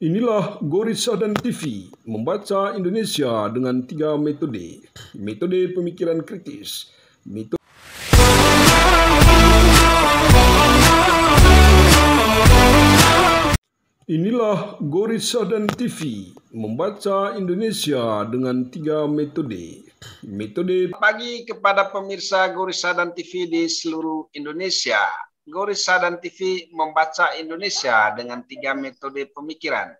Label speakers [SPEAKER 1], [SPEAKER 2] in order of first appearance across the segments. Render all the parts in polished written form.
[SPEAKER 1] Inilah Gorissa dan TV, membaca Indonesia dengan 3 metode. Metode pemikiran kritis, metode Inilah Gorissa dan TV, membaca Indonesia dengan 3 metode. Metode
[SPEAKER 2] Pagi kepada pemirsa Gorissa dan TV di seluruh Indonesia. Gorissa dan TV membaca Indonesia dengan 3 metode pemikiran.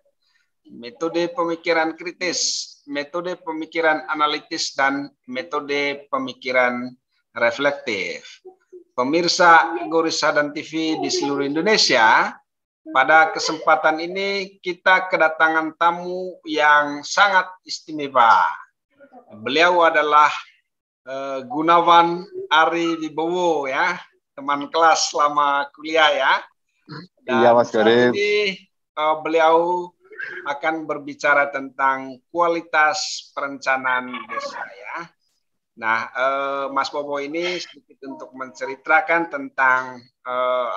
[SPEAKER 2] Metode pemikiran kritis, metode pemikiran analitis, dan metode pemikiran reflektif. Pemirsa Gorissa dan TV di seluruh Indonesia, pada kesempatan ini kita kedatangan tamu yang sangat istimewa. Beliau adalah Gunawan Ari Wibowo, ya, teman kelas selama kuliah, ya. Dan
[SPEAKER 3] iya, Mas Gorif.
[SPEAKER 2] Ini beliau akan berbicara tentang kualitas perencanaan desa, ya. Nah, Mas Bobo ini sedikit untuk menceritakan tentang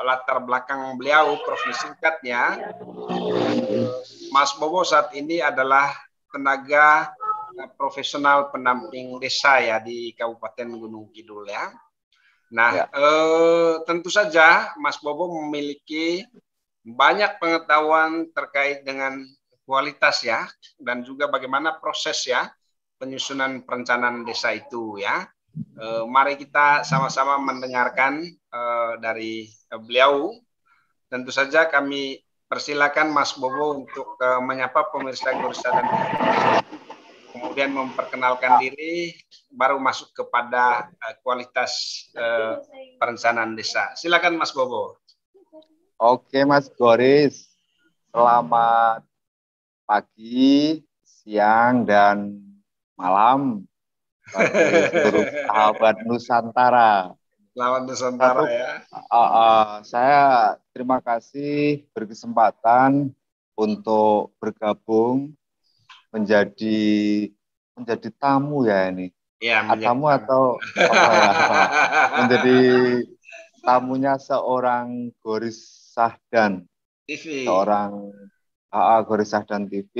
[SPEAKER 2] latar belakang beliau, profil singkatnya. Mas Bobo saat ini adalah tenaga profesional pendamping desa, ya, di Kabupaten Gunung Kidul, ya. Nah, tentu saja Mas Bobo memiliki banyak pengetahuan terkait dengan kualitas, ya, dan juga bagaimana proses, ya, penyusunan perencanaan desa itu, ya. Mari kita sama-sama mendengarkan dari beliau. Tentu saja kami persilakan Mas Bobo untuk menyapa pemirsa Gorissa dan kemudian memperkenalkan diri, baru masuk kepada kualitas perencanaan desa. Silakan Mas Bobo.
[SPEAKER 3] Oke, Mas Goris. Selamat pagi, siang, dan malam bagi seluruh sahabat Nusantara.
[SPEAKER 2] Selamat Nusantara, ya.
[SPEAKER 3] Saya terima kasih berkesempatan untuk bergabung menjadi tamu, ya, ini.
[SPEAKER 2] Ya,
[SPEAKER 3] tamu atau apa, ya? Menjadi tamunya seorang Goris Sahdan
[SPEAKER 2] TV.
[SPEAKER 3] Seorang Goris Sahdan TV.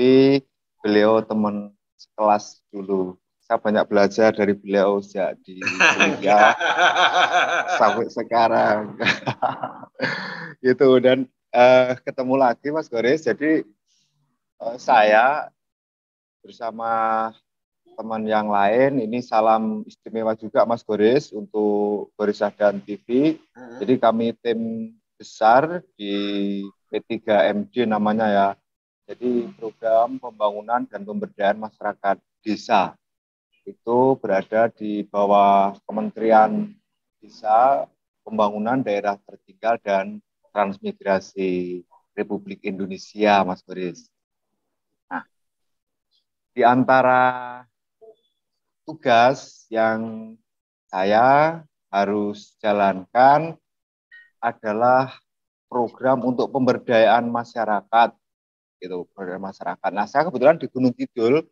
[SPEAKER 3] Beliau teman sekelas dulu. Saya banyak belajar dari beliau sejak di kuliah sampai sekarang. Gitu, dan ketemu lagi Mas Goris. Jadi saya bersama teman yang lain, ini salam istimewa juga Mas Goris untuk Gorissa dan TV. Jadi kami tim besar di P3MD namanya, ya. Jadi program pembangunan dan pemberdayaan masyarakat desa. Itu berada di bawah Kementerian Desa, Pembangunan Daerah Tertinggal dan Transmigrasi Republik Indonesia, Mas Goris. Nah, di antara tugas yang saya harus jalankan adalah program untuk pemberdayaan masyarakat, gitu, pemberdayaan masyarakat. Nah, saya kebetulan di Gunung Kidul,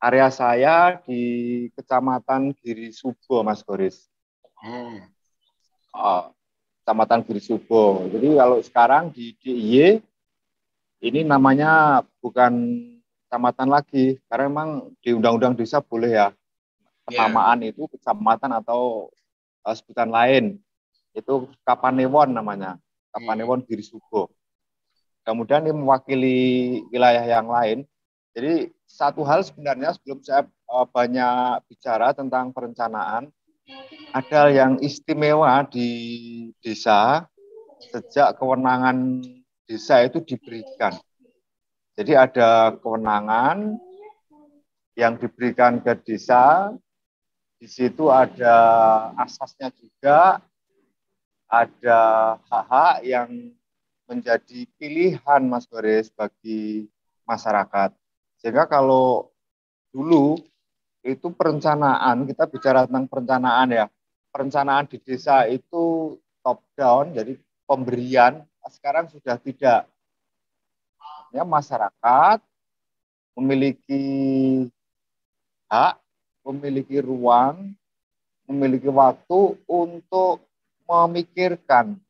[SPEAKER 3] area saya di Kecamatan Giri Subo, Mas Goris. Kecamatan Giri Subo. Jadi kalau sekarang di DIY ini namanya bukan kecamatan lagi, karena memang di Undang-Undang Desa boleh, ya, penamaan itu kecamatan atau sebutan lain. Itu Kapanewon namanya, Kapanewon Giri Subo. Kemudian ini mewakili wilayah yang lain. Jadi satu hal sebenarnya sebelum saya banyak bicara tentang perencanaan, ada yang istimewa di desa sejak kewenangan desa itu diberikan. Jadi ada kewenangan yang diberikan ke desa, di situ ada asasnya juga, ada hak-hak yang menjadi pilihan, Mas Goris, bagi masyarakat. Sehingga kalau dulu itu perencanaan, kita bicara tentang perencanaan, ya, perencanaan di desa itu top down, jadi pemberian. Sekarang sudah tidak. Ya, masyarakat memiliki hak, memiliki ruang, memiliki waktu untuk memikirkan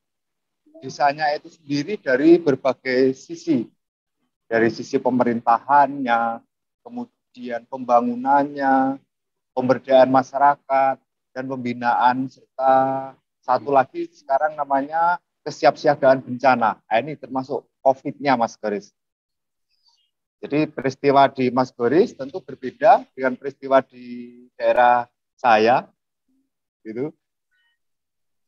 [SPEAKER 3] desanya itu sendiri dari berbagai sisi. dari sisi pemerintahannya, kemudian pembangunannya, pemberdayaan masyarakat, dan pembinaan, serta satu lagi sekarang namanya kesiapsiagaan bencana. Nah, ini termasuk COVID-nya, Mas Garis. Jadi peristiwa di Mas Garis tentu berbeda dengan peristiwa di daerah saya, gitu.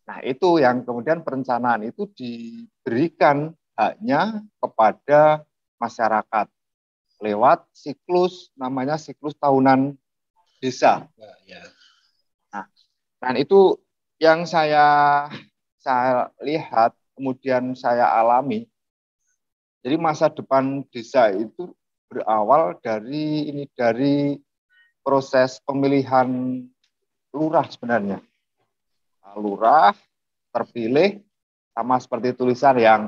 [SPEAKER 3] Nah, itu yang kemudian perencanaan itu diberikan haknya kepada masyarakat lewat siklus, namanya siklus tahunan desa. Nah, dan itu yang saya lihat, kemudian saya alami. Jadi masa depan desa itu berawal dari proses pemilihan lurah sebenarnya. Lurah terpilih sama seperti tulisan yang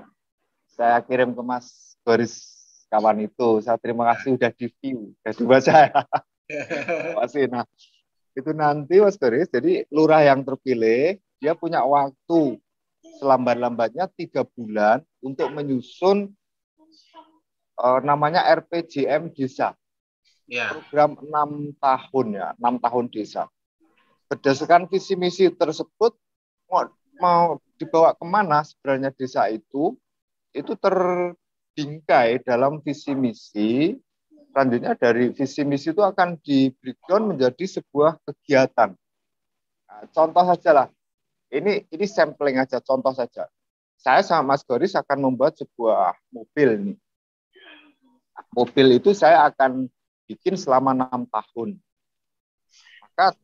[SPEAKER 3] saya kirim ke Mas Boris kawan itu. Saya terima kasih udah di-view, udah dibaca ya. Masih. Nah, itu nanti Mas Boris, jadi lurah yang terpilih dia punya waktu selambat-lambatnya 3 bulan untuk menyusun namanya RPJM desa. Program 6 tahun ya, 6 tahun desa. Berdasarkan visi misi tersebut mau dibawa kemana sebenarnya desa itu terbingkai dalam visi misi. Selanjutnya dari visi misi itu akan di breakdown menjadi sebuah kegiatan. Nah, contoh saja lah, ini sampling aja, contoh saja. Saya sama Mas Goris akan membuat sebuah mobil nih. Mobil itu saya akan bikin selama 6 tahun. Maka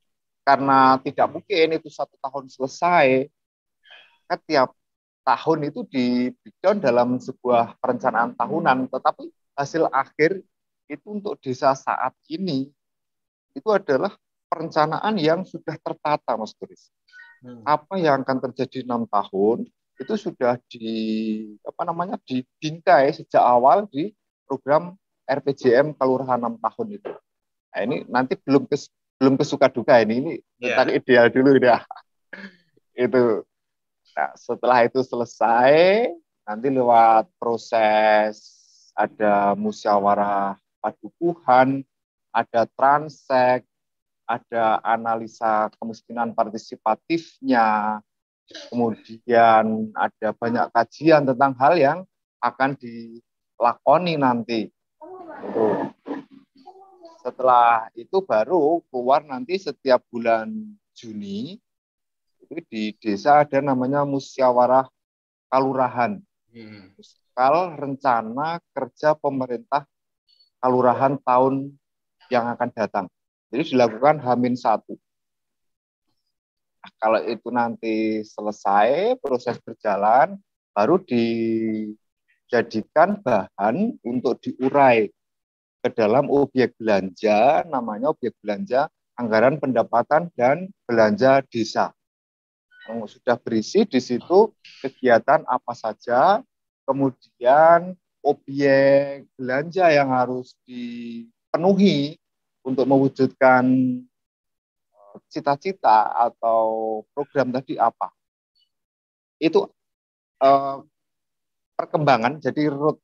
[SPEAKER 3] karena tidak mungkin itu 1 tahun selesai, maka tiap tahun itu di breakdown dalam sebuah perencanaan tahunan, tetapi hasil akhir itu untuk desa saat ini itu adalah perencanaan yang sudah tertata, Mas Boris. Apa yang akan terjadi 6 tahun itu sudah dibingkai sejak awal di program RPJM Kelurahan 6 tahun itu. Nah, ini nanti belum kesuka duka ini tentang ideal dulu ya. Itu. Nah, setelah itu selesai, nanti lewat proses ada musyawarah padukuhan, ada transek, ada analisa kemiskinan partisipatifnya, kemudian ada banyak kajian tentang hal yang akan dilakoni nanti. Setelah itu baru keluar nanti setiap bulan Juni, itu di desa ada namanya musyawarah kalurahan. Muskal rencana kerja pemerintah kalurahan tahun yang akan datang. Jadi dilakukan H-1. Nah, kalau itu nanti selesai, proses berjalan, baru dijadikan bahan untuk diurai ke dalam objek belanja, namanya objek belanja anggaran pendapatan dan belanja desa. Sudah berisi di situ kegiatan apa saja, kemudian objek belanja yang harus dipenuhi untuk mewujudkan cita-cita atau program tadi apa. Itu perkembangan, jadi road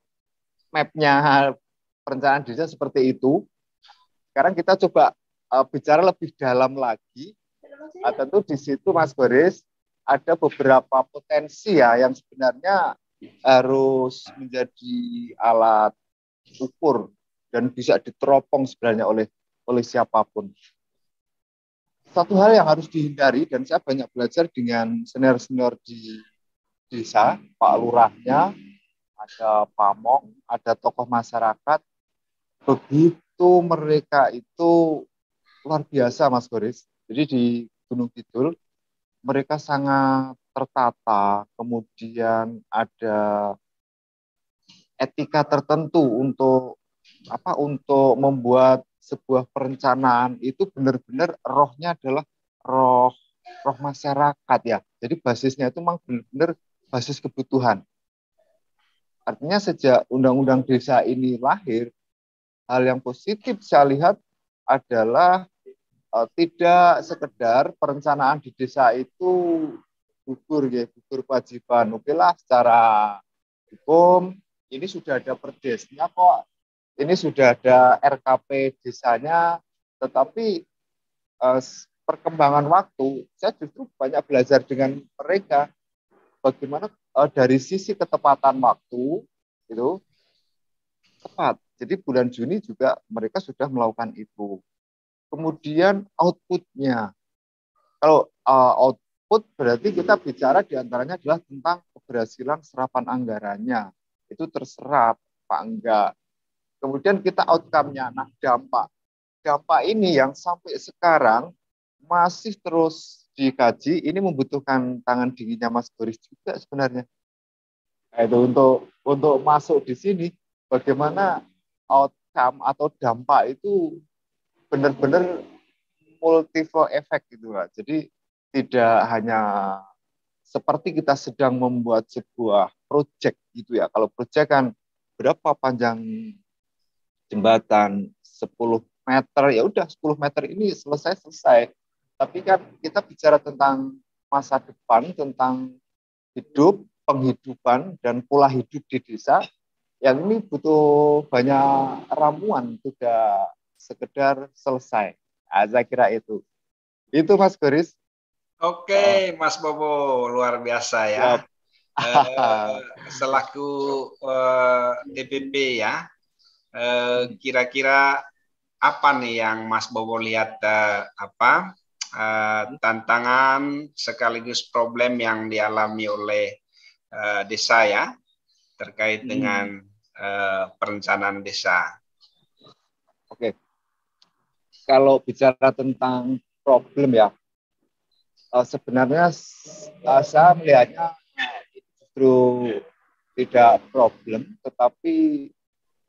[SPEAKER 3] map-nya perencanaan desa seperti itu. Sekarang kita coba bicara lebih dalam lagi. Tentu di situ Mas Boris ada beberapa potensi ya yang sebenarnya harus menjadi alat ukur dan bisa diteropong sebenarnya oleh siapapun. Satu hal yang harus dihindari, dan saya banyak belajar dengan senior-senior di desa, Pak Lurahnya, ada pamong, ada tokoh masyarakat, begitu mereka itu luar biasa Mas Boris. Jadi di Gunung Kidul mereka sangat tertata, kemudian ada etika tertentu untuk membuat sebuah perencanaan itu benar-benar rohnya adalah roh masyarakat ya. Jadi basisnya itu memang benar-benar basis kebutuhan. Artinya sejak Undang-Undang Desa ini lahir, hal yang positif saya lihat adalah tidak sekedar perencanaan di desa itu gugur kewajiban. Oke lah secara hukum ini sudah ada perdesnya kok, ini sudah ada RKP desanya, tetapi perkembangan waktu, saya justru banyak belajar dengan mereka bagaimana dari sisi ketepatan waktu itu tepat. Jadi bulan Juni juga mereka sudah melakukan itu. Kemudian outputnya, kalau output berarti kita bicara diantaranya adalah tentang keberhasilan serapan anggarannya, itu terserap apa enggak. Kemudian kita outcome-nya, nah dampak ini yang sampai sekarang masih terus dikaji, ini membutuhkan tangan dinginnya Mas Boris juga sebenarnya. Nah, itu untuk masuk di sini, bagaimana outcome atau dampak itu benar-benar multiple effect gitu lah. Jadi tidak hanya seperti kita sedang membuat sebuah project gitu ya. Kalau project kan berapa panjang jembatan, 10 meter, ya udah 10 meter ini selesai. Tapi kan kita bicara tentang masa depan, tentang hidup, penghidupan, dan pola hidup di desa, yang ini butuh banyak ramuan, tidak sekedar selesai. Nah, saya kira itu. Itu Mas Goris.
[SPEAKER 2] Oke, Mas Bobo, luar biasa ya.
[SPEAKER 3] Siap.
[SPEAKER 2] Selaku DPP ya, kira-kira apa nih yang Mas Bobo lihat tantangan sekaligus problem yang dialami oleh desa ya terkait dengan perencanaan desa.
[SPEAKER 3] Oke. Kalau bicara tentang problem ya, sebenarnya saya melihatnya justru tidak problem, tetapi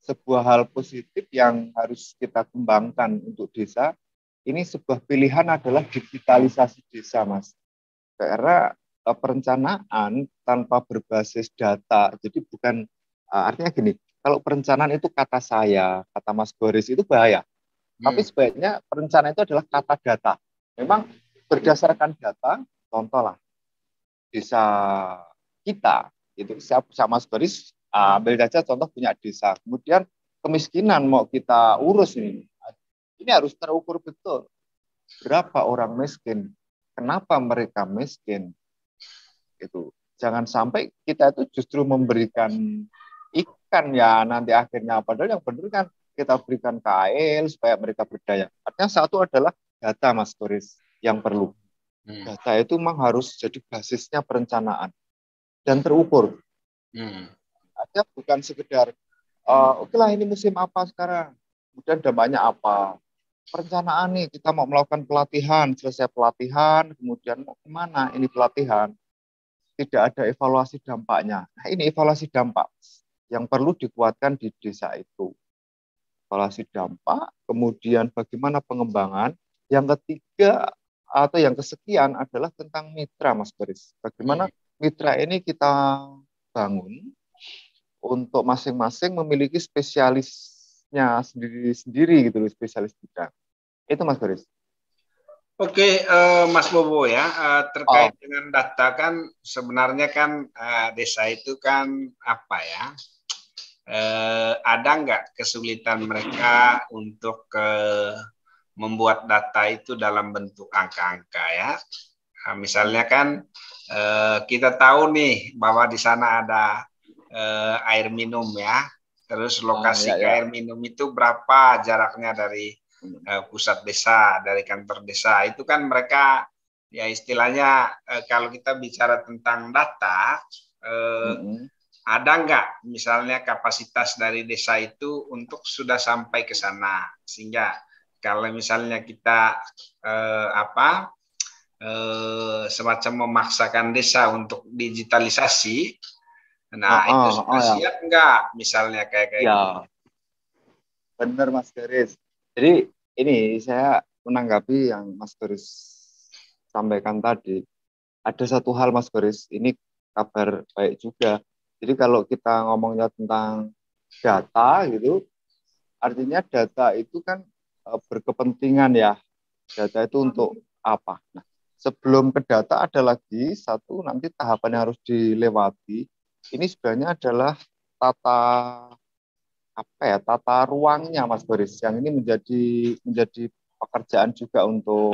[SPEAKER 3] sebuah hal positif yang harus kita kembangkan untuk desa. Ini sebuah pilihan adalah digitalisasi desa, Mas. Karena perencanaan tanpa berbasis data, jadi bukan artinya gini, kalau perencanaan itu kata saya, kata Mas Boris itu bahaya. Tapi sebaiknya perencanaan itu adalah kata data. Memang berdasarkan data, contoh lah, desa kita, itu sama Mas Boris, ambil saja contoh punya desa. Kemudian kemiskinan mau kita urus ini harus terukur betul. Berapa orang miskin? Kenapa mereka miskin? Itu jangan sampai kita itu justru memberikan ikan ya nanti akhirnya, padahal yang benar kan kita berikan kail supaya mereka berdaya. Artinya satu adalah data, Mas Boris, yang perlu. Data itu memang harus jadi basisnya perencanaan dan terukur. Artinya bukan sekedar oke lah ini musim apa sekarang, kemudian dampaknya apa. Perencanaan nih, kita mau melakukan pelatihan, selesai pelatihan, kemudian mau kemana ini pelatihan, tidak ada evaluasi dampaknya. Nah ini evaluasi dampak yang perlu dikuatkan di desa itu. Evaluasi dampak, kemudian bagaimana pengembangan. Yang ketiga atau yang kesekian adalah tentang mitra, Mas Boris. Bagaimana mitra ini kita bangun untuk masing-masing memiliki spesialisnya sendiri-sendiri gitu loh, spesialis bidang. Itu Mas Boris.
[SPEAKER 2] Oke, Mas Bobo ya, terkait dengan data kan sebenarnya kan desa itu kan apa ya, ada nggak kesulitan mereka untuk membuat data itu dalam bentuk angka-angka ya. Nah, misalnya kan kita tahu nih bahwa di sana ada air minum ya, terus lokasi air minum itu berapa jaraknya dari pusat desa, dari kantor desa, itu kan mereka ya istilahnya kalau kita bicara tentang data, ada nggak misalnya kapasitas dari desa itu untuk sudah sampai ke sana, sehingga kalau misalnya kita semacam memaksakan desa untuk digitalisasi, nah itu sudah siap nggak misalnya kayak gitu.
[SPEAKER 3] Benar Mas Garis. Jadi ini saya menanggapi yang Mas Garis sampaikan tadi. Ada satu hal Mas Garis, ini kabar baik juga. Jadi kalau kita ngomongnya tentang data gitu, artinya data itu kan berkepentingan ya. Data itu untuk apa? Nah, sebelum ke data ada lagi satu nanti tahapan yang harus dilewati. Ini sebenarnya adalah tata apa ya, tata ruangnya Mas Boris, yang ini menjadi pekerjaan juga untuk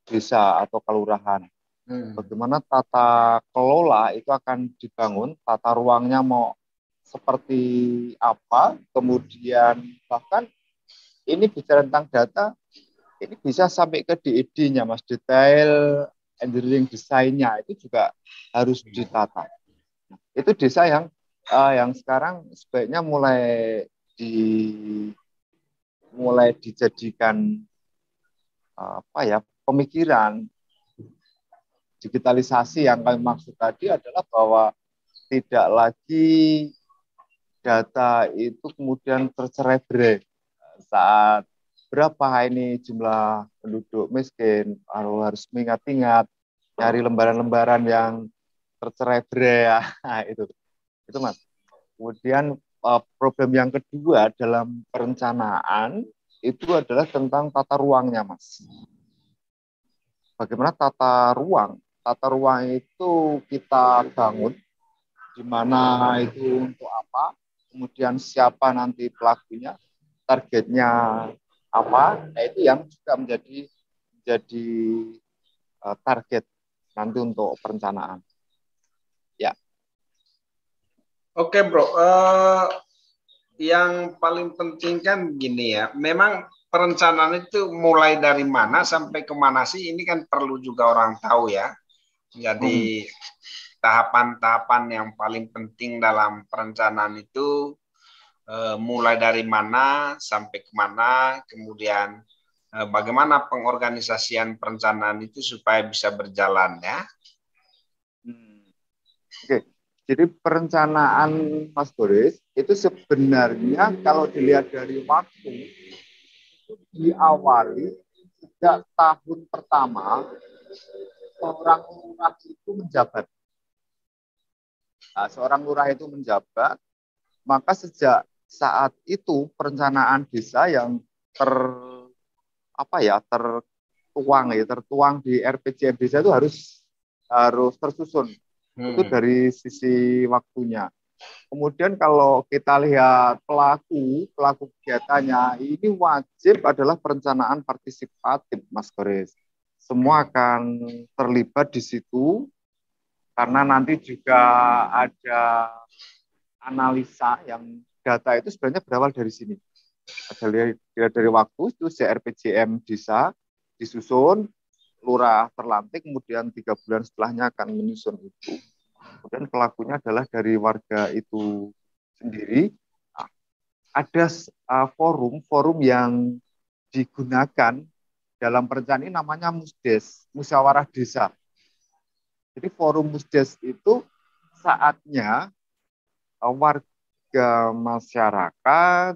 [SPEAKER 3] desa atau kelurahan. Bagaimana tata kelola itu akan dibangun, tata ruangnya mau seperti apa, kemudian bahkan ini bicara tentang data, ini bisa sampai ke DED-nya Mas, detail engineering desainnya itu juga harus ditata. Itu desa yang sekarang sebaiknya mulai dijadikan apa ya, pemikiran digitalisasi. Yang kami maksud tadi adalah bahwa tidak lagi data itu kemudian tercerai-berai saat berapa ini jumlah penduduk miskin, harus mengingat-ingat, nyari lembaran-lembaran yang tercerai-berai ya. Nah, itu Mas. Kemudian problem yang kedua dalam perencanaan itu adalah tentang tata ruangnya Mas. Bagaimana tata ruang? Tata ruang itu kita bangun, di mana itu untuk apa, kemudian siapa nanti pelakunya, targetnya apa, nah itu yang juga menjadi target nanti untuk perencanaan. Ya.
[SPEAKER 2] Oke bro, yang paling penting kan gini ya, memang perencanaan itu mulai dari mana sampai kemana sih, ini kan perlu juga orang tahu ya. Jadi tahapan-tahapan yang paling penting dalam perencanaan itu mulai dari mana sampai kemana, kemudian bagaimana pengorganisasian perencanaan itu supaya bisa berjalan ya.
[SPEAKER 3] Oke, jadi perencanaan Mas Boris itu sebenarnya kalau dilihat dari waktu itu diawali sejak tahun pertama seorang lurah itu menjabat. Nah, seorang lurah itu menjabat, maka sejak saat itu perencanaan desa yang tertuang di RPJM desa itu harus tersusun. Itu dari sisi waktunya. Kemudian kalau kita lihat pelaku kegiatannya, ini wajib adalah perencanaan partisipatif, Mas Boris. Semua akan terlibat di situ, karena nanti juga ada analisa yang data itu sebenarnya berawal dari sini. Dari waktu itu CRPJM desa disusun, lurah terlantik, kemudian 3 bulan setelahnya akan menyusun itu. Kemudian pelakunya adalah dari warga itu sendiri. Nah, ada forum yang digunakan dalam perencanaan ini namanya Musdes, Musyawarah Desa. Jadi forum Musdes itu saatnya warga masyarakat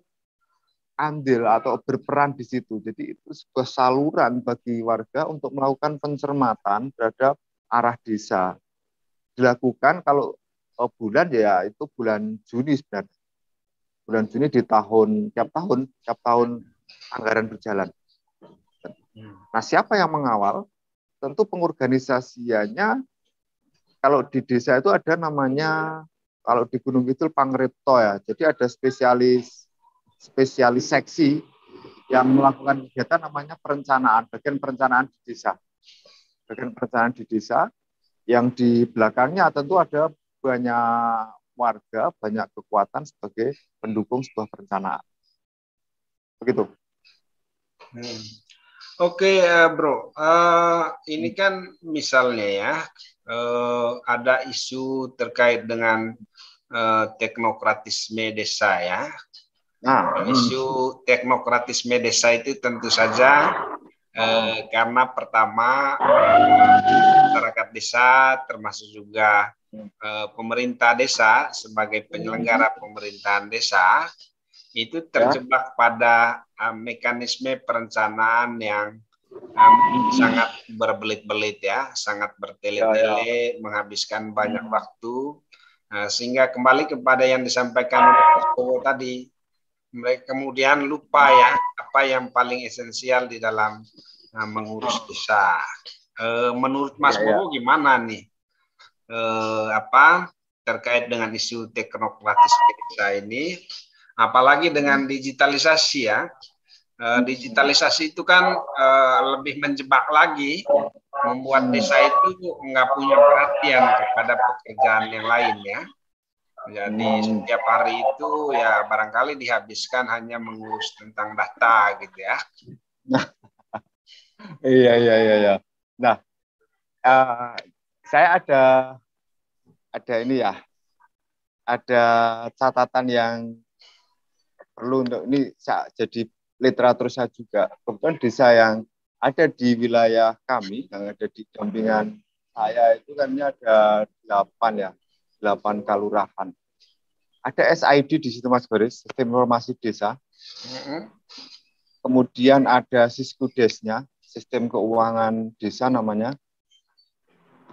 [SPEAKER 3] andil atau berperan di situ. Jadi itu sebuah saluran bagi warga untuk melakukan pencermatan terhadap arah desa. Dilakukan kalau bulan ya itu bulan Juni sebenarnya. Bulan Juni di tiap tahun anggaran berjalan. Nah, siapa yang mengawal? Tentu pengorganisasiannya. Kalau di desa itu ada namanya, kalau di Gunung Kidul Pangripto ya. Jadi ada spesialis seksi yang melakukan kegiatan namanya perencanaan, bagian perencanaan di desa. Bagian perencanaan di desa yang di belakangnya tentu ada banyak warga, banyak kekuatan sebagai pendukung sebuah perencanaan. Begitu.
[SPEAKER 2] Oke, bro. Ini kan misalnya ya, ada isu terkait dengan teknokratisme desa ya. Nah, isu teknokratisme desa itu tentu saja karena pertama masyarakat desa termasuk juga pemerintah desa sebagai penyelenggara pemerintahan desa itu terjebak pada mekanisme perencanaan yang sangat berbelit-belit ya, sangat bertele-tele, menghabiskan banyak waktu, sehingga kembali kepada yang disampaikan Mas Bowo tadi, mereka kemudian lupa ya apa yang paling esensial di dalam mengurus desa. Menurut Mas Bowo gimana nih? terkait dengan isu teknokratis desa ini, apalagi dengan digitalisasi ya. Digitalisasi itu kan lebih menjebak lagi, membuat desa itu nggak punya perhatian kepada pekerjaan yang lain ya. Jadi setiap hari itu ya barangkali dihabiskan hanya mengurus tentang data gitu ya.
[SPEAKER 3] Iya. Nah, saya ada ini ya, ada catatan yang perlu untuk ini jadi literatur saya juga. Kebetulan desa yang ada di wilayah kami, yang ada di dampingan saya itu kan ini ada 8 kelurahan. Ada SID di situ Mas Boris, Sistem Informasi Desa. Kemudian ada Siskudesnya, Sistem Keuangan Desa namanya.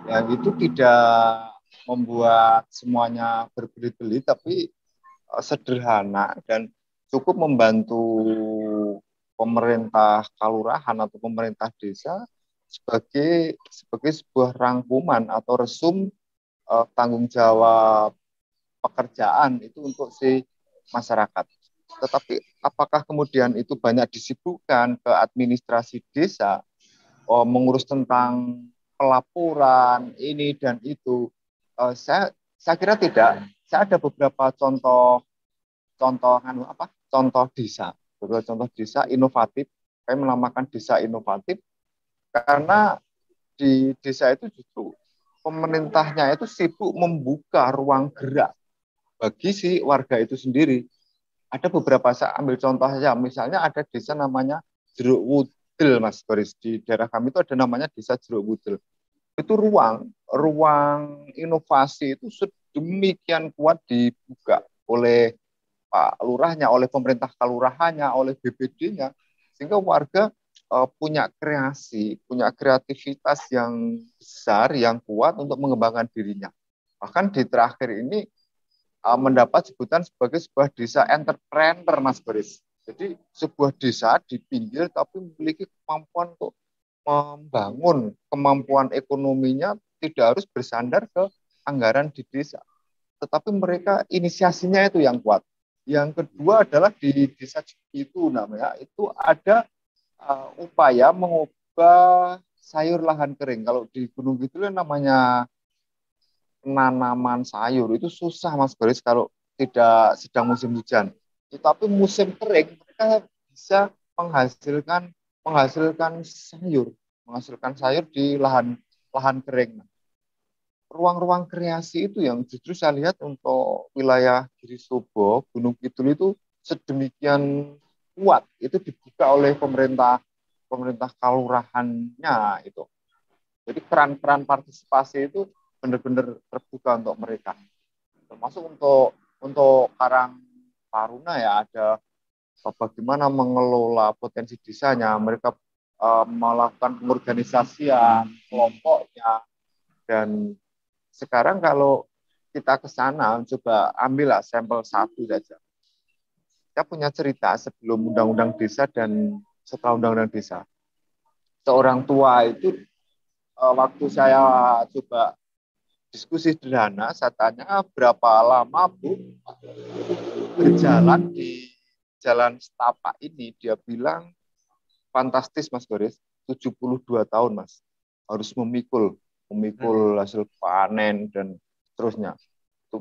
[SPEAKER 3] Yang itu tidak membuat semuanya berbelit-belit, tapi sederhana dan cukup membantu pemerintah kelurahan atau pemerintah desa sebagai sebuah rangkuman atau resum tanggung jawab pekerjaan itu untuk si masyarakat. Tetapi apakah kemudian itu banyak disibukkan ke administrasi desa, mengurus tentang pelaporan ini dan itu? Saya kira tidak. Saya ada beberapa contoh desa inovatif. Saya menamakan desa inovatif karena di desa itu justru pemerintahnya itu sibuk membuka ruang gerak bagi si warga itu sendiri. Ada beberapa, saya ambil contoh saja, misalnya ada desa namanya Jeruk Wudel, Mas Boris. Di daerah kami itu ada namanya desa Jeruk Wudel. Itu ruang inovasi itu sedemikian kuat dibuka oleh Pak Lurahnya, oleh pemerintah kelurahannya, oleh BPD-nya, sehingga warga punya kreativitas yang besar, yang kuat untuk mengembangkan dirinya. Bahkan di terakhir ini mendapat sebutan sebagai sebuah desa entrepreneur, Mas Boris. Jadi sebuah desa di pinggir tapi memiliki kemampuan untuk membangun kemampuan ekonominya, tidak harus bersandar ke anggaran di desa. Tetapi mereka inisiasinya itu yang kuat. Yang kedua adalah di desa itu namanya, itu ada upaya mengubah sayur lahan kering. Kalau di Gunung Kidul namanya penanaman sayur itu susah Mas Boris kalau tidak sedang musim hujan. Tetapi musim kering mereka bisa menghasilkan sayur di lahan kering. Ruang-ruang kreasi itu yang justru saya lihat untuk wilayah Girisobo, Gunung Kidul itu sedemikian kuat. Itu dibuka oleh pemerintah kelurahannya itu. Jadi peran partisipasi itu benar-benar terbuka untuk mereka. Termasuk untuk Karang Taruna ya, ada bagaimana mengelola potensi desanya, mereka melakukan pengorganisasian kelompoknya. Dan sekarang kalau kita ke sana, coba ambillah sampel satu saja. Saya punya cerita sebelum Undang-Undang Desa dan setelah Undang-Undang Desa. Seorang tua itu, waktu saya coba diskusi sederhana, saya tanya berapa lama Bu berjalan di jalan setapak ini. Dia bilang fantastis Mas Boris, 72 tahun Mas. Harus memikul hasil panen dan seterusnya.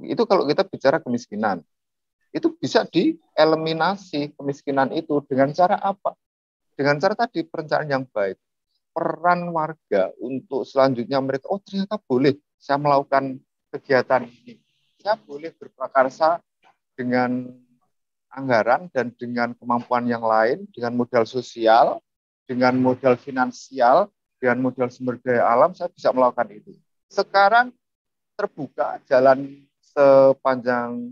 [SPEAKER 3] Itu kalau kita bicara kemiskinan. Itu bisa dieliminasi kemiskinan itu dengan cara apa? Dengan cara tadi perencanaan yang baik. Peran warga untuk selanjutnya mereka, oh ternyata boleh saya melakukan kegiatan ini. Saya boleh berprakarsa dengan anggaran dan dengan kemampuan yang lain, dengan modal sosial, dengan modal finansial, dengan modal sumber daya alam, saya bisa melakukan itu. Sekarang terbuka jalan sepanjang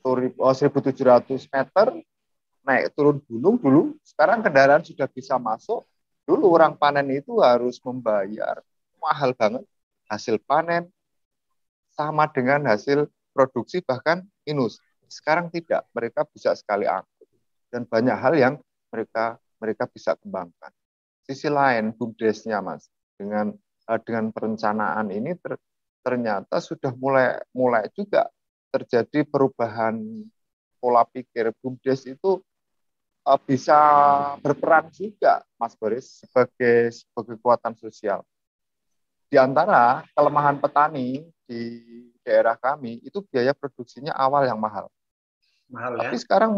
[SPEAKER 3] 1.700 meter, naik turun gunung dulu, sekarang kendaraan sudah bisa masuk. Dulu orang panen itu harus membayar mahal banget hasil panen sama dengan hasil produksi bahkan minus. Sekarang tidak, mereka bisa sekali angkut dan banyak hal yang mereka bisa kembangkan. Sisi lain BUMDes-nya Mas, dengan perencanaan ini ternyata sudah mulai juga terjadi perubahan pola pikir. BUMDes itu bisa berperan juga, Mas Boris, sebagai kekuatan sosial. Di antara kelemahan petani di daerah kami itu biaya produksinya awal yang mahal. Tapi
[SPEAKER 2] ya?
[SPEAKER 3] sekarang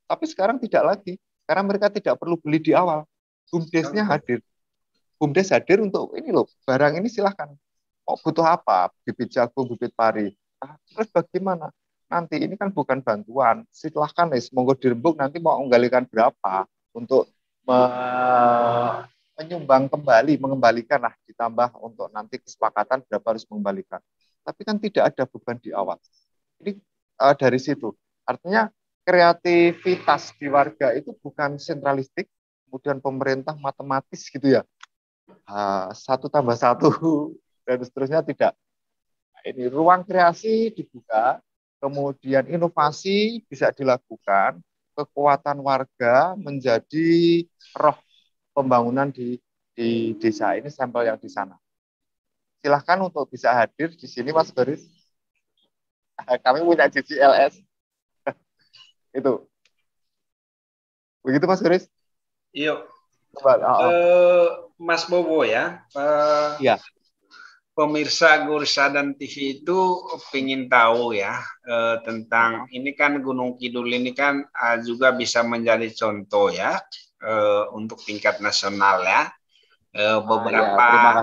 [SPEAKER 3] tapi sekarang tidak lagi, karena mereka tidak perlu beli di awal. BUMDesnya hadir. BUMDes hadir untuk ini loh, barang ini silahkan. Mau butuh apa? Bibit jagung, bibit pari. Terus bagaimana? Nanti ini kan bukan bantuan. Silahkan monggo dirembuk, nanti mau menggalikan berapa untuk menyumbang kembali, mengembalikan lah, ditambah untuk nanti kesepakatan berapa harus mengembalikan. Tapi kan tidak ada beban di awal. Ini dari situ. Artinya kreativitas di warga itu bukan sentralistik, kemudian pemerintah matematis gitu ya. 1 tambah 1 dan seterusnya, tidak. Ini ruang kreasi dibuka, kemudian inovasi bisa dilakukan, kekuatan warga menjadi roh pembangunan di desa. Ini sampel yang di sana. Silahkan untuk bisa hadir di sini, Mas Boris. Kami punya JCLS. Itu. Begitu, Mas Boris?
[SPEAKER 2] Yuk. Mas Bobo ya.
[SPEAKER 3] Iya.
[SPEAKER 2] Pemirsa Gursa dan TV itu ingin tahu ya tentang ini kan Gunung Kidul ini kan juga bisa menjadi contoh ya untuk tingkat nasional ya. Beberapa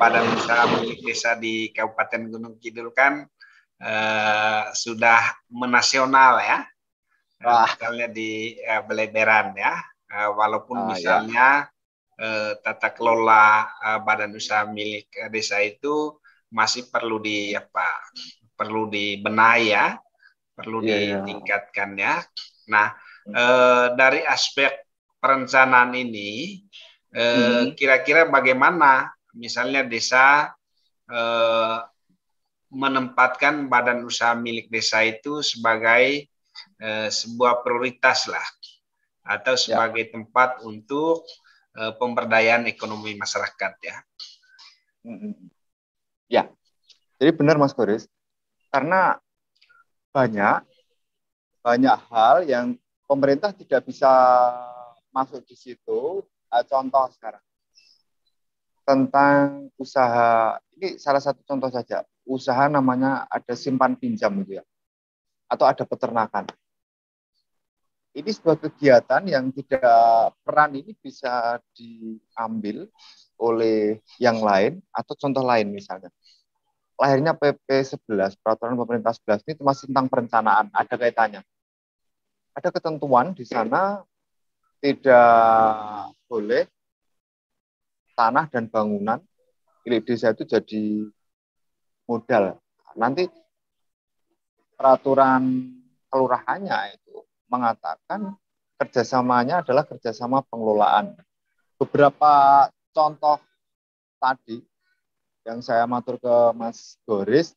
[SPEAKER 2] badan usaha milik desa di Kabupaten Gunung Kidul kan sudah menasional ya. Misalnya di Beleberan ya. Walaupun misalnya tata kelola badan usaha milik desa itu masih perlu dibenahi ya, perlu ditingkatkan ya. Nah, dari aspek perencanaan ini, kira-kira bagaimana misalnya desa menempatkan badan usaha milik desa itu sebagai sebuah prioritas lah, atau sebagai tempat untuk pemberdayaan ekonomi masyarakat ya.
[SPEAKER 3] Ya, jadi benar Mas Boris, karena banyak hal yang pemerintah tidak bisa masuk di situ. Contoh sekarang tentang usaha, ini salah satu contoh saja, usaha namanya ada simpan pinjam gitu ya, atau ada peternakan. Ini sebuah kegiatan yang tidak, peran ini bisa diambil oleh yang lain atau contoh lain misalnya. Lahirnya PP 11, Peraturan Pemerintah 11, ini masih tentang perencanaan, ada kaitannya. Ada ketentuan di sana tidak boleh tanah dan bangunan milik desa itu jadi modal. Nanti peraturan kelurahannya itu mengatakan kerjasamanya adalah kerjasama pengelolaan. Beberapa contoh tadi yang saya matur ke Mas Boris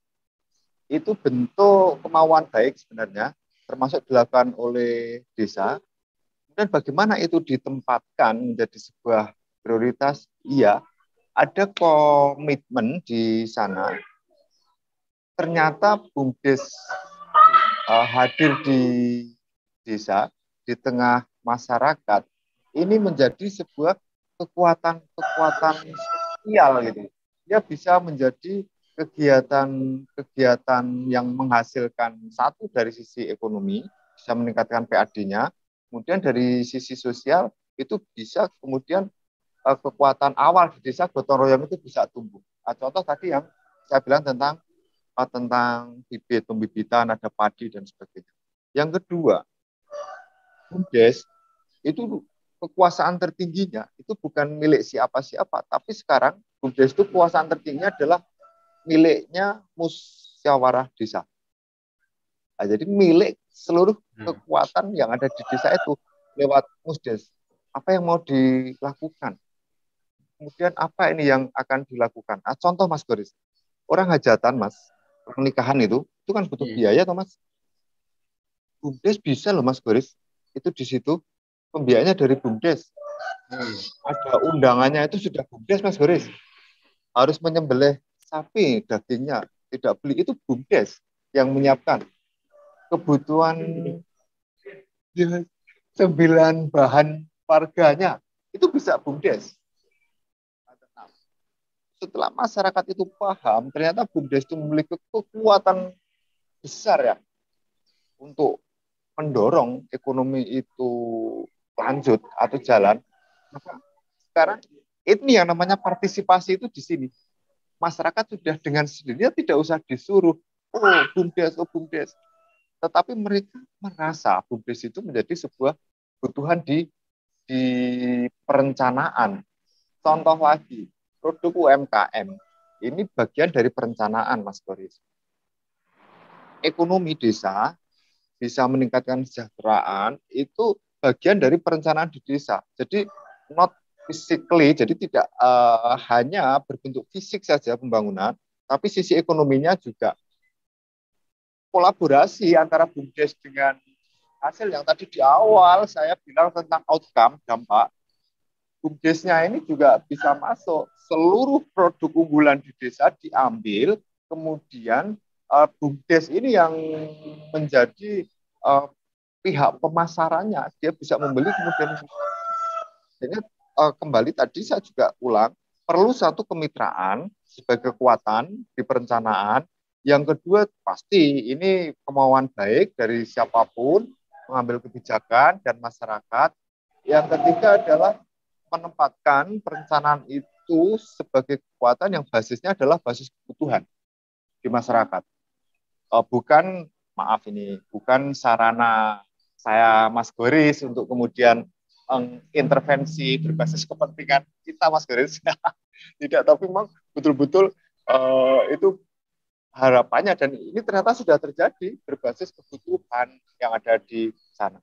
[SPEAKER 3] itu bentuk kemauan baik sebenarnya, termasuk dilakukan oleh desa. Dan bagaimana itu ditempatkan menjadi sebuah prioritas? Iya, ada komitmen di sana. Ternyata BUMDes hadir di desa, di tengah masyarakat, ini menjadi sebuah kekuatan sosial gitu. Dia bisa menjadi kegiatan yang menghasilkan, satu dari sisi ekonomi, bisa meningkatkan PAD-nya, kemudian dari sisi sosial itu bisa kemudian kekuatan awal di desa gotong royong itu bisa tumbuh. Contoh tadi yang saya bilang tentang pembibitan, ada padi dan sebagainya. Yang kedua, BUMDes itu kekuasaan tertingginya itu bukan milik siapa-siapa, tapi sekarang BUMDes itu kekuasaan tertingginya adalah miliknya musyawarah desa. Nah, jadi milik seluruh kekuatan yang ada di desa itu lewat musdes. Apa yang mau dilakukan? Kemudian apa ini yang akan dilakukan? Contoh Mas Boris, orang hajatan Mas, pernikahan itu kan butuh biaya toh Mas. BUMDes bisa loh Mas Boris, itu di situ pembiayaannya dari BUMDes. Ada undangannya itu sudah BUMDes Mas Boris. Harus menyembelih sapi dagingnya tidak beli, itu BUMDes yang menyiapkan kebutuhan 9 bahan warganya, itu bisa BUMDes. Setelah masyarakat itu paham, ternyata BUMDes itu memiliki kekuatan besar ya untuk mendorong ekonomi itu lanjut atau jalan. Maka sekarang ini yang namanya partisipasi itu di sini. Masyarakat sudah dengan sendirinya tidak usah disuruh, oh BUMDes, oh BUMDes. Tetapi mereka merasa BUMDes itu menjadi sebuah kebutuhan di perencanaan. Contoh lagi, produk UMKM ini bagian dari perencanaan, Mas Boris. Ekonomi desa bisa meningkatkan kesejahteraan itu bagian dari perencanaan di desa. Jadi not physically, jadi tidak hanya berbentuk fisik saja pembangunan, tapi sisi ekonominya juga. Kolaborasi antara BUMDes dengan hasil yang tadi di awal saya bilang tentang outcome, dampak, BUMDesnya ini juga bisa masuk. Seluruh produk unggulan di desa diambil, kemudian BUMDes ini yang menjadi pihak pemasarannya, dia bisa membeli kemudian. Jadi kembali tadi saya juga ulang, perlu satu kemitraan sebagai kekuatan di perencanaan. Yang kedua pasti ini kemauan baik dari siapapun mengambil kebijakan dan masyarakat. Yang ketiga adalah menempatkan perencanaan itu sebagai kekuatan yang basisnya adalah basis kebutuhan di masyarakat. Bukan, maaf ini, bukan sarana saya Mas Boris untuk kemudian intervensi berbasis kepentingan kita, Mas Boris. Tidak, tapi memang betul-betul itu harapannya, dan ini ternyata sudah terjadi berbasis kebutuhan yang ada di sana.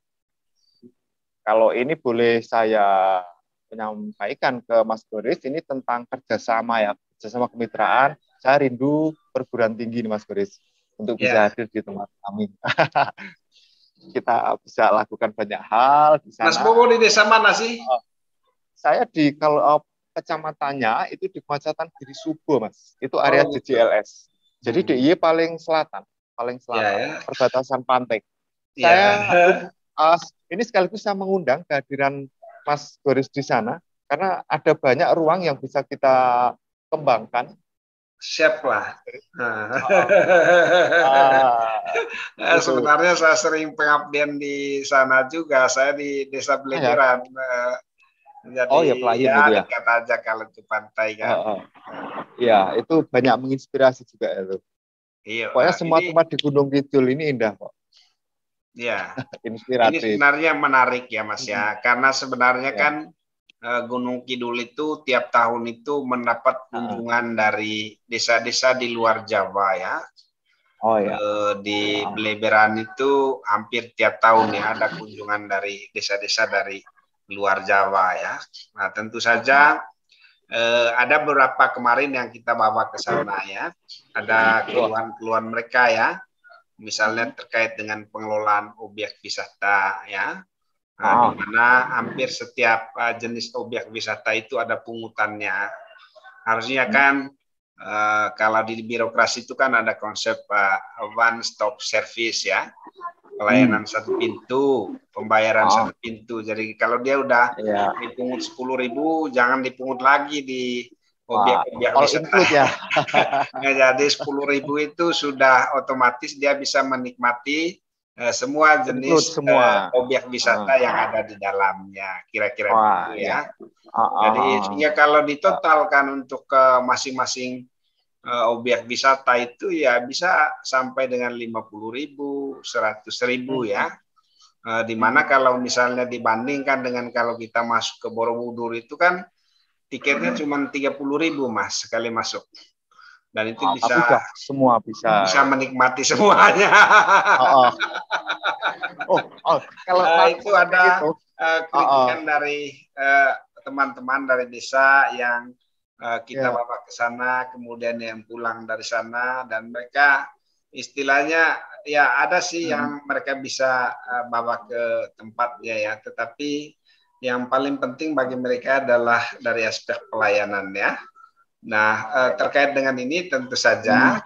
[SPEAKER 3] Kalau ini boleh saya menyampaikan ke Mas Boris, ini tentang kerjasama ya, kerjasama kemitraan. Saya rindu perguruan tinggi nih Mas Boris untuk bisa hadir di tempat kami. Kita bisa lakukan banyak hal di sana.
[SPEAKER 2] Mas Bobo di desa mana sih?
[SPEAKER 3] Saya di kalau kecamatannya itu di Kecamatan Giri Subo, Mas. Itu area JJLS. Jadi DIY paling selatan, perbatasan pantai. Saya ini sekaligus saya mengundang kehadiran Mas Boris di sana karena ada banyak ruang yang bisa kita kembangkan.
[SPEAKER 2] Siap lah. Sebenarnya saya sering pengabdian di sana juga. Saya di Desa Beleberan. Jadi ya dekat aja kalau ke pantai kan.
[SPEAKER 3] Iya, itu banyak menginspirasi juga itu.
[SPEAKER 2] Iya.
[SPEAKER 3] Pokoknya semua tempat di Gunung Kidul ini indah kok.
[SPEAKER 2] Iya.
[SPEAKER 3] Inspiratif.
[SPEAKER 2] Ini sebenarnya menarik ya Mas ya, karena sebenarnya kan Gunung Kidul itu tiap tahun itu mendapat kunjungan dari desa-desa di luar Jawa ya.
[SPEAKER 3] Oh ya.
[SPEAKER 2] Di Beleberan itu hampir tiap tahun ya ada kunjungan dari desa-desa dari luar Jawa ya. Nah tentu saja ada beberapa kemarin yang kita bawa ke sana ya. Ada keluhan-keluhan mereka ya. Misalnya terkait dengan pengelolaan objek wisata ya. Di mana hampir setiap jenis objek wisata itu ada pungutannya. Harusnya kan kalau di birokrasi itu kan ada konsep one stop service ya, pelayanan satu pintu, pembayaran satu pintu. Jadi kalau dia udah dipungut 10.000, jangan dipungut lagi di objek-objek wisata. Ya. Jadi 10.000 itu sudah otomatis dia bisa menikmati semua jenis objek wisata yang ada di dalamnya, kira-kira begitu ya. Jadi sehingga kalau ditotalkan untuk masing-masing objek wisata itu ya bisa sampai dengan 50.000, 100.000 ya. Dimana kalau misalnya dibandingkan dengan kalau kita masuk ke Borobudur itu kan tiketnya cuma 30.000 Mas sekali masuk. Dan itu bisa
[SPEAKER 3] semua bisa
[SPEAKER 2] menikmati semuanya.
[SPEAKER 3] Kalau
[SPEAKER 2] itu ada kritikan dari teman-teman dari desa yang kita bawa ke sana, kemudian yang pulang dari sana, dan mereka istilahnya ya ada sih yang mereka bisa bawa ke tempatnya ya, tetapi yang paling penting bagi mereka adalah dari aspek pelayanan ya. Nah, terkait dengan ini tentu saja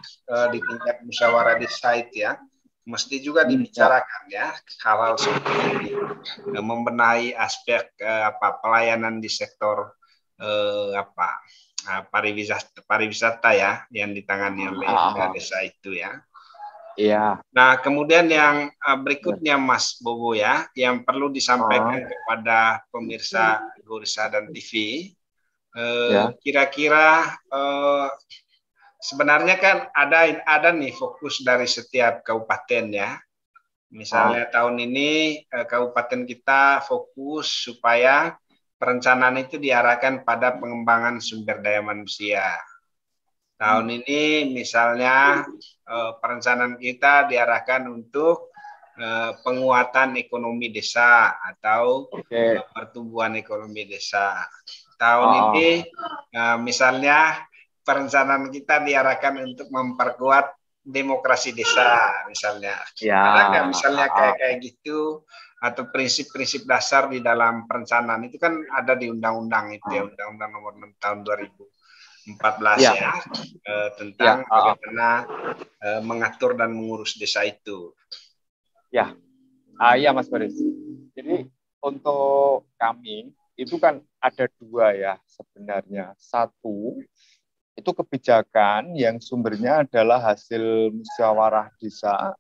[SPEAKER 2] di tingkat musyawarah desa itu ya, mesti juga dibicarakan ya hal-hal seperti ini, membenahi aspek pelayanan di sektor pariwisata ya yang ditangani oleh desa itu ya.
[SPEAKER 3] Iya.
[SPEAKER 2] Nah, kemudian yang berikutnya Mas Bobo ya, yang perlu disampaikan kepada pemirsa Gursa dan TV, kira-kira sebenarnya kan ada nih fokus dari setiap kabupaten ya. Misalnya tahun ini kabupaten kita fokus supaya perencanaan itu diarahkan pada pengembangan sumber daya manusia. Tahun ini misalnya perencanaan kita diarahkan untuk penguatan ekonomi desa atau pertumbuhan ekonomi desa. Tahun ini misalnya perencanaan kita diarahkan untuk memperkuat demokrasi desa misalnya. Ada nggak misalnya kayak gitu, atau prinsip-prinsip dasar di dalam perencanaan itu kan ada di undang-undang itu ya, Undang-Undang Nomor 6 tahun 2014 ya, tentang bagaimana mengatur dan mengurus desa itu.
[SPEAKER 3] Ya, iya Mas Boris. Jadi untuk kami itu kan ada dua ya sebenarnya. Satu, itu kebijakan yang sumbernya adalah hasil musyawarah desa.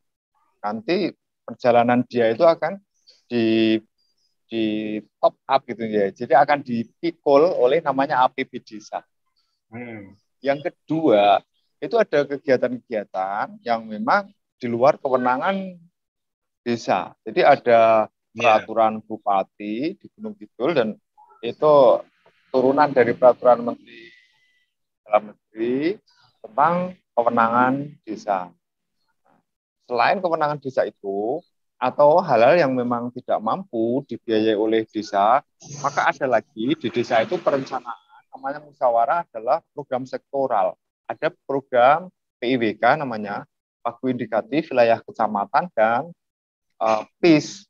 [SPEAKER 3] Nanti perjalanan dia itu akan di top up gitu ya. Jadi akan dipikul oleh namanya APB desa. Yang kedua, itu ada kegiatan-kegiatan yang memang di luar kewenangan desa. Jadi ada peraturan bupati di Gunung Kidul dan itu turunan dari peraturan Menteri Dalam Negeri tentang kewenangan desa. Selain kewenangan desa itu, atau hal-hal yang memang tidak mampu dibiayai oleh desa, maka ada lagi di desa itu perencanaan, namanya musyawarah adalah program sektoral. Ada program PIWK namanya, Pagu Indikatif Wilayah Kecamatan, dan PIS.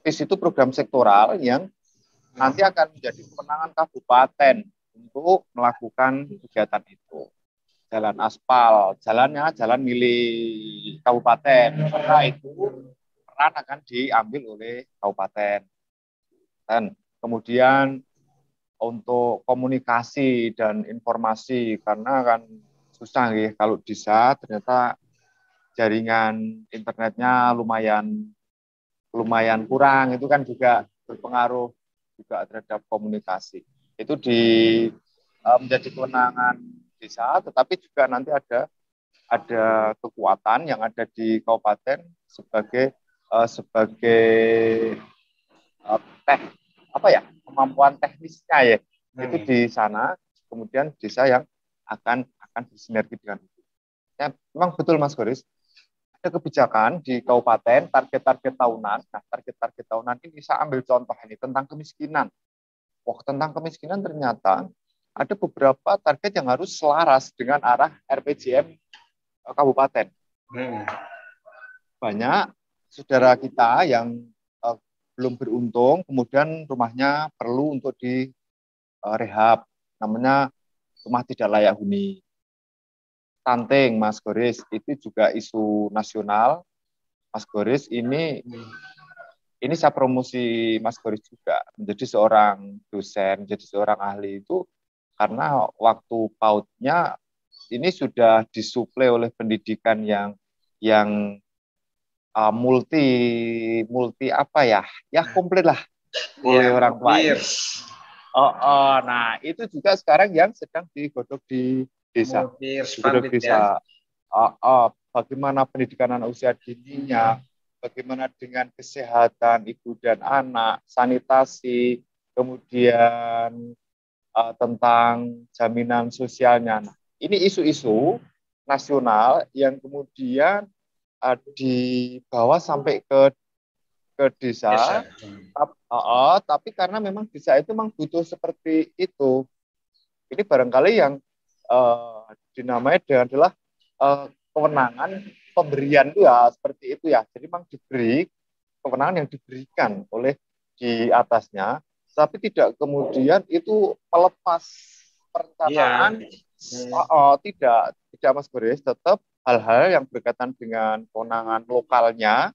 [SPEAKER 3] PIS itu program sektoral yang nanti akan menjadi kewenangan kabupaten untuk melakukan kegiatan itu. Jalan aspal, jalannya jalan milik kabupaten, karena itu peran akan diambil oleh kabupaten. Dan kemudian untuk komunikasi dan informasi, karena kan susah ya kalau desa ternyata jaringan internetnya lumayan kurang, itu kan juga berpengaruh juga terhadap komunikasi. Itu menjadi kewenangan desa, tetapi juga nanti ada kekuatan yang ada di kabupaten sebagai kemampuan teknisnya ya. Itu di sana, kemudian desa yang akan bersinergi dengan itu. Ya, memang betul Mas Boris. Ada kebijakan di kabupaten, target-target tahunan. Nah, target-target tahunan ini saya ambil contoh ini tentang kemiskinan. Tentang kemiskinan ternyata ada beberapa target yang harus selaras dengan arah RPJM kabupaten. Banyak saudara kita yang belum beruntung, kemudian rumahnya perlu untuk direhab, namanya rumah tidak layak huni. Stunting, Mas Boris, itu juga isu nasional. Mas Boris, ini saya promosi Mas Boris juga menjadi seorang dosen, menjadi seorang ahli itu karena waktu PAUD-nya ini sudah disuplai oleh pendidikan yang multi apa ya komplit lah oleh orang tua. Nah itu juga sekarang yang sedang digodok di desa. Bagaimana pendidikan anak usia dininya, bagaimana dengan kesehatan ibu dan anak, sanitasi, kemudian tentang jaminan sosialnya. Nah, ini isu-isu nasional yang kemudian dibawa sampai ke desa. Tapi karena memang desa itu memang butuh seperti itu. Ini barangkali yang dinamai adalah kewenangan pemberian itu ya seperti itu ya. Jadi memang diberi kewenangan yang diberikan oleh di atasnya, tapi tidak kemudian itu melepas perencanaan Tidak Mas Boris, tetap hal-hal yang berkaitan dengan kewenangan lokalnya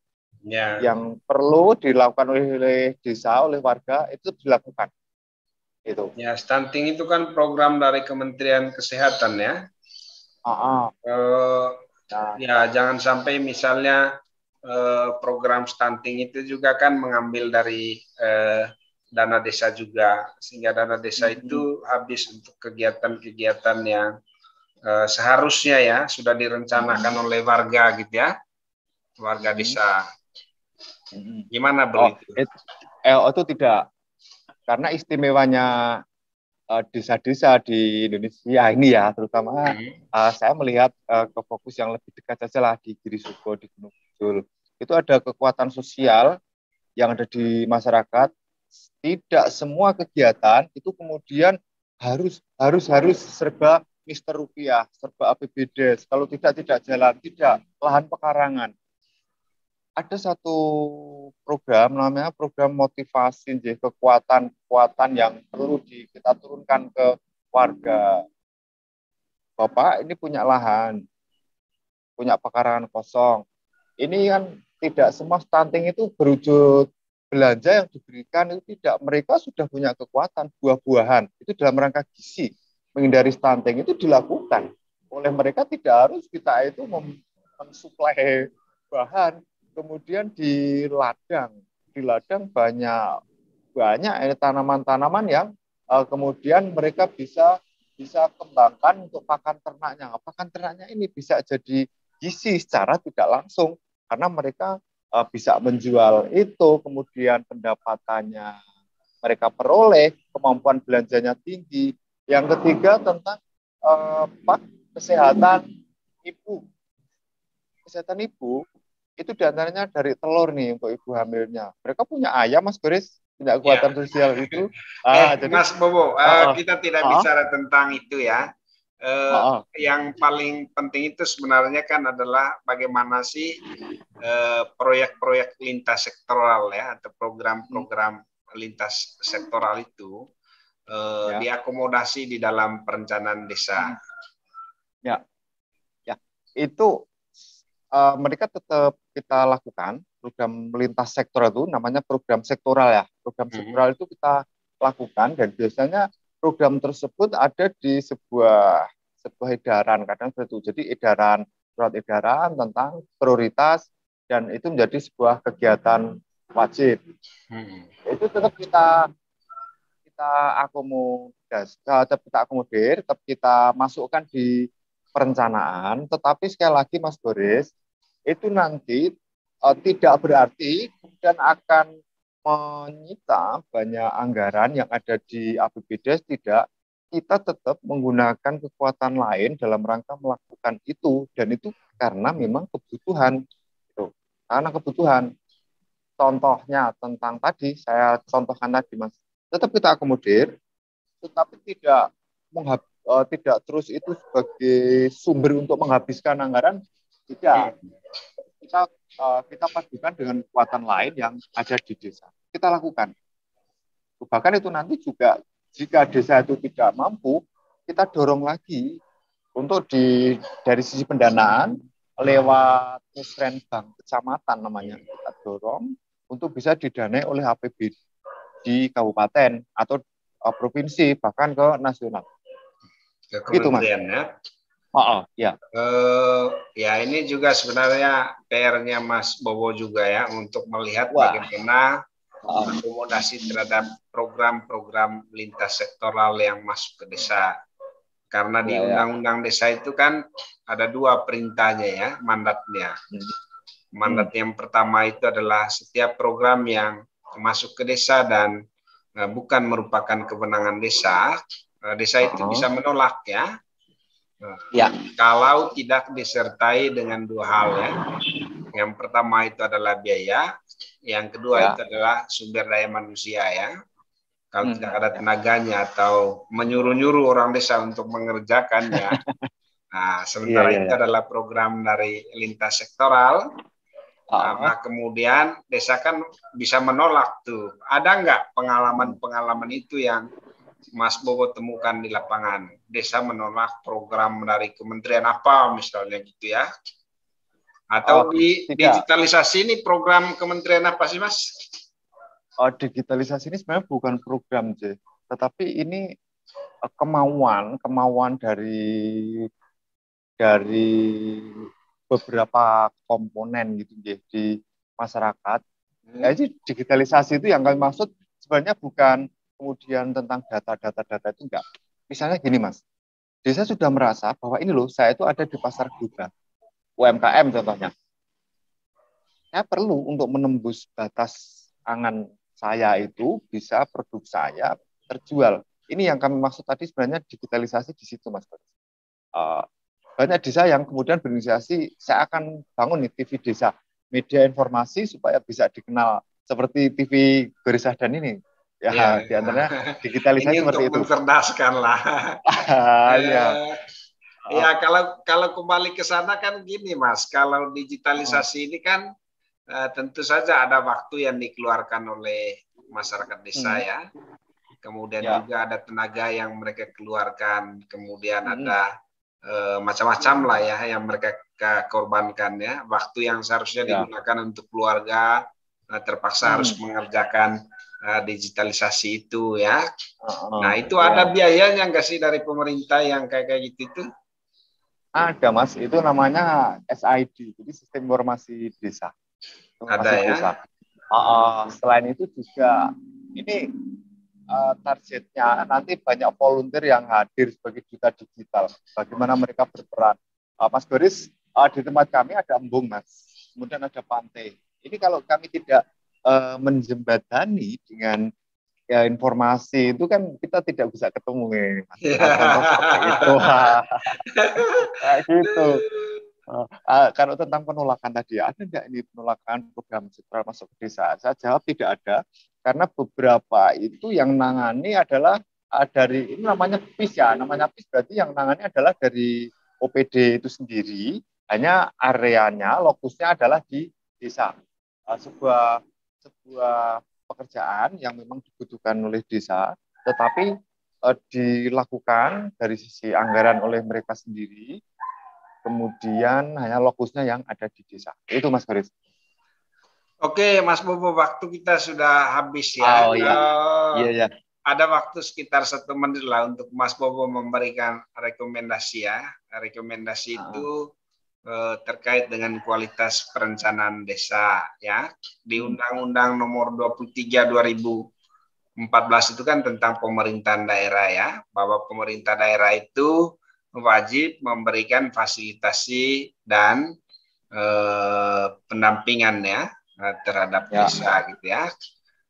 [SPEAKER 3] yang perlu dilakukan oleh desa, oleh warga itu dilakukan. Itu.
[SPEAKER 2] Ya, stunting itu kan program dari Kementerian Kesehatan ya. Ya, jangan sampai misalnya program stunting itu juga kan mengambil dari dana desa juga, sehingga dana desa itu habis untuk kegiatan-kegiatan yang seharusnya ya sudah direncanakan oleh warga gitu ya, warga desa. Gimana Bro?
[SPEAKER 3] Itu tidak, karena istimewanya desa-desa di Indonesia ini ya, terutama saya melihat ke fokus yang lebih dekat saja lah di Giri Sugo, di Gunung Kidul. Itu ada kekuatan sosial yang ada di masyarakat. Tidak semua kegiatan itu kemudian harus serba Mister Rupiah, serba APBD. Kalau tidak jalan, tidak lahan pekarangan. Ada satu program namanya program motivasi, kekuatan yang perlu kita turunkan ke warga. Bapak ini punya lahan, punya pekarangan kosong. Ini kan tidak semua stunting itu berwujud belanja yang diberikan, itu tidak. Mereka sudah punya kekuatan, buah-buahan itu dalam rangka gizi, menghindari stunting itu dilakukan oleh mereka. Tidak harus kita itu mensuplai bahan. Kemudian di ladang banyak tanaman-tanaman yang kemudian mereka bisa kembangkan untuk pakan ternaknya. Pakan ternaknya ini bisa jadi gizi secara tidak langsung karena mereka bisa menjual itu, kemudian pendapatannya mereka peroleh, kemampuan belanjanya tinggi. Yang ketiga tentang kesehatan ibu. Kesehatan ibu itu diantaranya dari telur nih untuk ibu hamilnya. Mereka punya ayam, Mas Boris, punya kekuatan sosial itu.
[SPEAKER 2] Jadi, Mas Bobo, kita tidak bicara tentang itu ya. Yang paling penting itu sebenarnya kan adalah bagaimana sih proyek-proyek lintas sektoral ya, atau program-program lintas sektoral itu diakomodasi di dalam perencanaan desa.
[SPEAKER 3] Ya, itu mereka tetap kita lakukan program lintas sektor, itu namanya program sektoral ya. Program sektoral itu kita lakukan, dan biasanya program tersebut ada di sebuah edaran, kadang seperti itu. Jadi surat edaran tentang prioritas, dan itu menjadi sebuah kegiatan wajib. Itu tetap kita akomodir, tetap kita masukkan di perencanaan. Tetapi sekali lagi Mas Boris, itu nanti tidak berarti kemudian akan menyita banyak anggaran yang ada di APBD. Tidak, kita tetap menggunakan kekuatan lain dalam rangka melakukan itu, dan itu karena memang kebutuhan. Karena kebutuhan. Contohnya tentang tadi saya contohkan tadi, Mas, tetap kita akomodir, tetapi tidak terus itu sebagai sumber untuk menghabiskan anggaran. Tidak. Kita padukan dengan kekuatan lain yang ada di desa. Kita lakukan. Bahkan itu nanti juga jika desa itu tidak mampu, kita dorong lagi untuk dari sisi pendanaan lewat musrenbang kecamatan namanya, kita dorong untuk bisa didanai oleh APBD di kabupaten atau provinsi, bahkan ke nasional.
[SPEAKER 2] Ke kementerian ya. Ya, ini juga sebenarnya PR-nya Mas Bobo juga ya, untuk melihat bagaimana akomodasi terhadap program-program lintas sektoral yang masuk ke desa. Karena di Undang-Undang Desa itu kan ada 2 perintahnya ya, mandatnya. Mandat yang pertama itu adalah setiap program yang masuk ke desa dan bukan merupakan kewenangan desa, desa itu bisa menolak ya. Kalau tidak disertai dengan 2 hal ya. Yang pertama itu adalah biaya, yang kedua itu adalah sumber daya manusia ya. Kalau tidak ada tenaganya atau menyuruh-nyuruh orang desa untuk mengerjakannya. Nah, sementara itu adalah program dari lintas sektoral. Nah, kemudian desa kan bisa menolak tuh. Ada nggak pengalaman-pengalaman itu yang Mas Bobo temukan di lapangan? Desa menolak program dari kementerian apa misalnya gitu ya? Atau di
[SPEAKER 3] Tidak.
[SPEAKER 2] digitalisasi ini program kementerian apa sih Mas?
[SPEAKER 3] Digitalisasi ini sebenarnya bukan program, J. Tetapi ini kemauan dari beberapa komponen gitu di masyarakat. Jadi digitalisasi itu yang kami maksud sebenarnya bukan kemudian tentang data itu enggak. Misalnya gini Mas, desa sudah merasa bahwa ini loh saya itu ada di pasar global, UMKM contohnya. Saya perlu untuk menembus batas angan saya itu bisa produk saya terjual. Ini yang kami maksud tadi sebenarnya digitalisasi di situ Mas. Banyak desa yang kemudian berinisiasi, saya akan bangun nih TV desa, media informasi supaya bisa dikenal seperti TV Gorisahdan ini. Ya, di antaranya digitalisasi
[SPEAKER 2] ini
[SPEAKER 3] seperti
[SPEAKER 2] untuk
[SPEAKER 3] itu.
[SPEAKER 2] mencerdaskan lah.
[SPEAKER 3] Ya.
[SPEAKER 2] Ya, kalau kembali ke sana kan gini Mas, kalau digitalisasi ini kan tentu saja ada waktu yang dikeluarkan oleh masyarakat desa ya. Kemudian juga ada tenaga yang mereka keluarkan, kemudian ada macam-macam lah ya yang mereka korbankan ya. Waktu yang seharusnya digunakan untuk keluarga terpaksa harus mengerjakan digitalisasi itu ya. Nah itu ada biayanya nggak sih dari pemerintah yang kayak gitu itu?
[SPEAKER 3] Ada Mas, itu namanya SID, jadi Sistem Informasi Desa.
[SPEAKER 2] Ada ya.
[SPEAKER 3] Desa. Selain itu juga ini targetnya nanti banyak volunteer yang hadir sebagai duta digital. Bagaimana mereka berperan? Mas Boris, di tempat kami ada embung Mas, kemudian ada pantai. Ini kalau kami tidak menjembatani dengan informasi itu kan kita tidak bisa ketemu nih. Contoh seperti itu. Kayak gitu. Kalau tentang penolakan tadi, ada enggak ini penolakan program Citra Masuk ke Desa? Saya jawab tidak ada, karena beberapa itu yang nangani adalah dari, ini namanya PIS ya, namanya PIS berarti yang nangani adalah dari OPD itu sendiri, hanya areanya, lokusnya adalah di desa. Sebuah pekerjaan yang memang dibutuhkan oleh desa, tetapi dilakukan dari sisi anggaran oleh mereka sendiri, kemudian hanya lokusnya yang ada di desa. Itu Mas Garis.
[SPEAKER 2] Oke, Mas Bobo, waktu kita sudah habis ya.
[SPEAKER 3] Iya.
[SPEAKER 2] Ada waktu sekitar 1 menit lah untuk Mas Bobo memberikan rekomendasi ya. Rekomendasi itu terkait dengan kualitas perencanaan desa ya. Di Undang-Undang Nomor 23 2014 itu kan tentang pemerintahan daerah ya, bahwa pemerintah daerah itu wajib memberikan fasilitasi dan pendampingan ya terhadap desa gitu ya.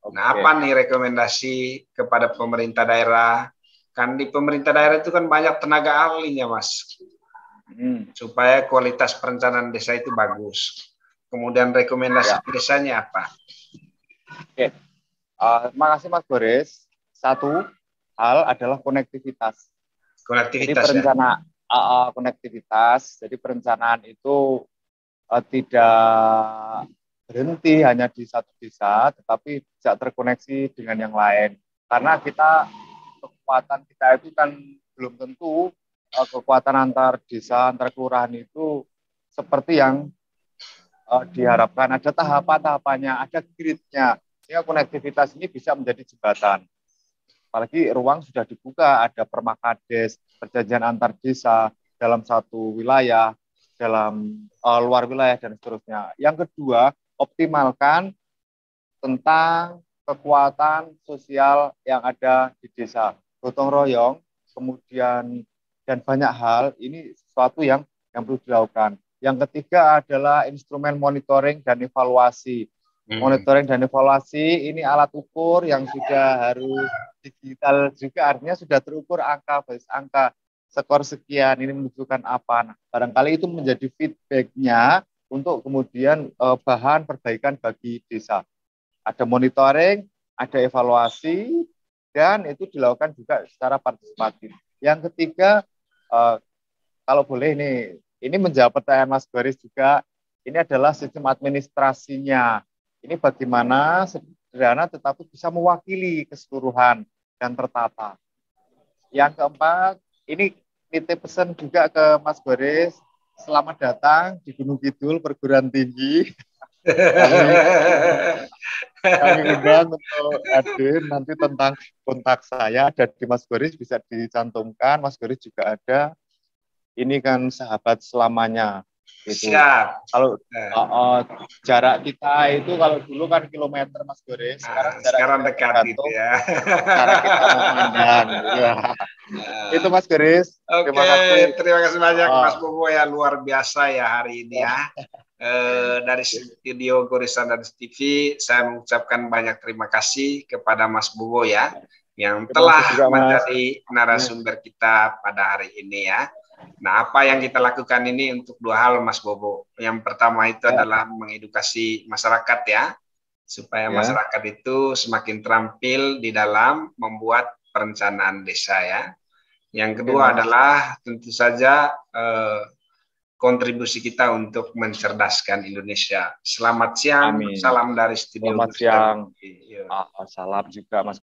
[SPEAKER 2] Nah, apa nih rekomendasi kepada pemerintah daerah? Kan di pemerintah daerah itu kan banyak tenaga ahlinya, Mas. Supaya kualitas perencanaan desa itu bagus. Kemudian rekomendasi desanya apa?
[SPEAKER 3] Oke. Terima kasih Mas Boris. Satu hal adalah konektivitas. Jadi konektivitas. Jadi perencanaan itu tidak berhenti hanya di satu desa, tetapi bisa terkoneksi dengan yang lain. Karena kekuatan kita itu kan belum tentu kekuatan antar desa, antar kelurahan itu seperti yang diharapkan. Ada tahapan-tahapannya, ada gridnya. Sehingga konektivitas ini bisa menjadi jembatan. Apalagi ruang sudah dibuka, ada permakades, perjanjian antar desa dalam satu wilayah, dalam luar wilayah, dan seterusnya. Yang kedua, optimalkan tentang kekuatan sosial yang ada di desa. Gotong royong, kemudian dan banyak hal, ini sesuatu yang perlu dilakukan. Yang ketiga adalah instrumen monitoring dan evaluasi. Monitoring dan evaluasi ini alat ukur yang sudah harus digital juga, artinya sudah terukur basis angka skor sekian ini menunjukkan apa. Nah, barangkali itu menjadi feedbacknya untuk kemudian bahan perbaikan bagi desa. Ada monitoring, ada evaluasi, dan itu dilakukan juga secara partisipatif. Yang ketiga, kalau boleh ini menjawab pertanyaan Mas Boris juga, ini adalah sistem administrasinya. Ini bagaimana sederhana tetapi bisa mewakili keseluruhan dan tertata. Yang keempat, ini nitip pesan juga ke Mas Boris. Selamat datang di Gunung Kidul, perguruan tinggi. Kami undang untuk hadir. Nanti tentang kontak saya ada di Mas Boris, bisa dicantumkan. Mas Boris juga ada. Ini kan sahabat selamanya. Gitu.
[SPEAKER 2] Siap.
[SPEAKER 3] Kalau jarak kita itu kalau dulu kan kilometer Mas Boris,
[SPEAKER 2] sekarang dekat gitu ya.
[SPEAKER 3] Cara kita memandang. Ya. Itu Mas Boris.
[SPEAKER 2] Oke, terima kasih banyak Mas Bobo ya, luar biasa ya hari ini ya. Dari studio Goresan dan TV, saya mengucapkan banyak terima kasih kepada Mas Bobo ya, yang telah menjadi narasumber kita pada hari ini ya. Nah, apa yang kita lakukan ini untuk dua hal, Mas Bobo. Yang pertama itu adalah mengedukasi masyarakat ya, supaya masyarakat itu semakin terampil di dalam membuat perencanaan desa ya. Yang kedua adalah tentu saja kontribusi kita untuk mencerdaskan Indonesia. Selamat siang, salam dari studio.
[SPEAKER 3] Selamat siang. Salam juga Mas.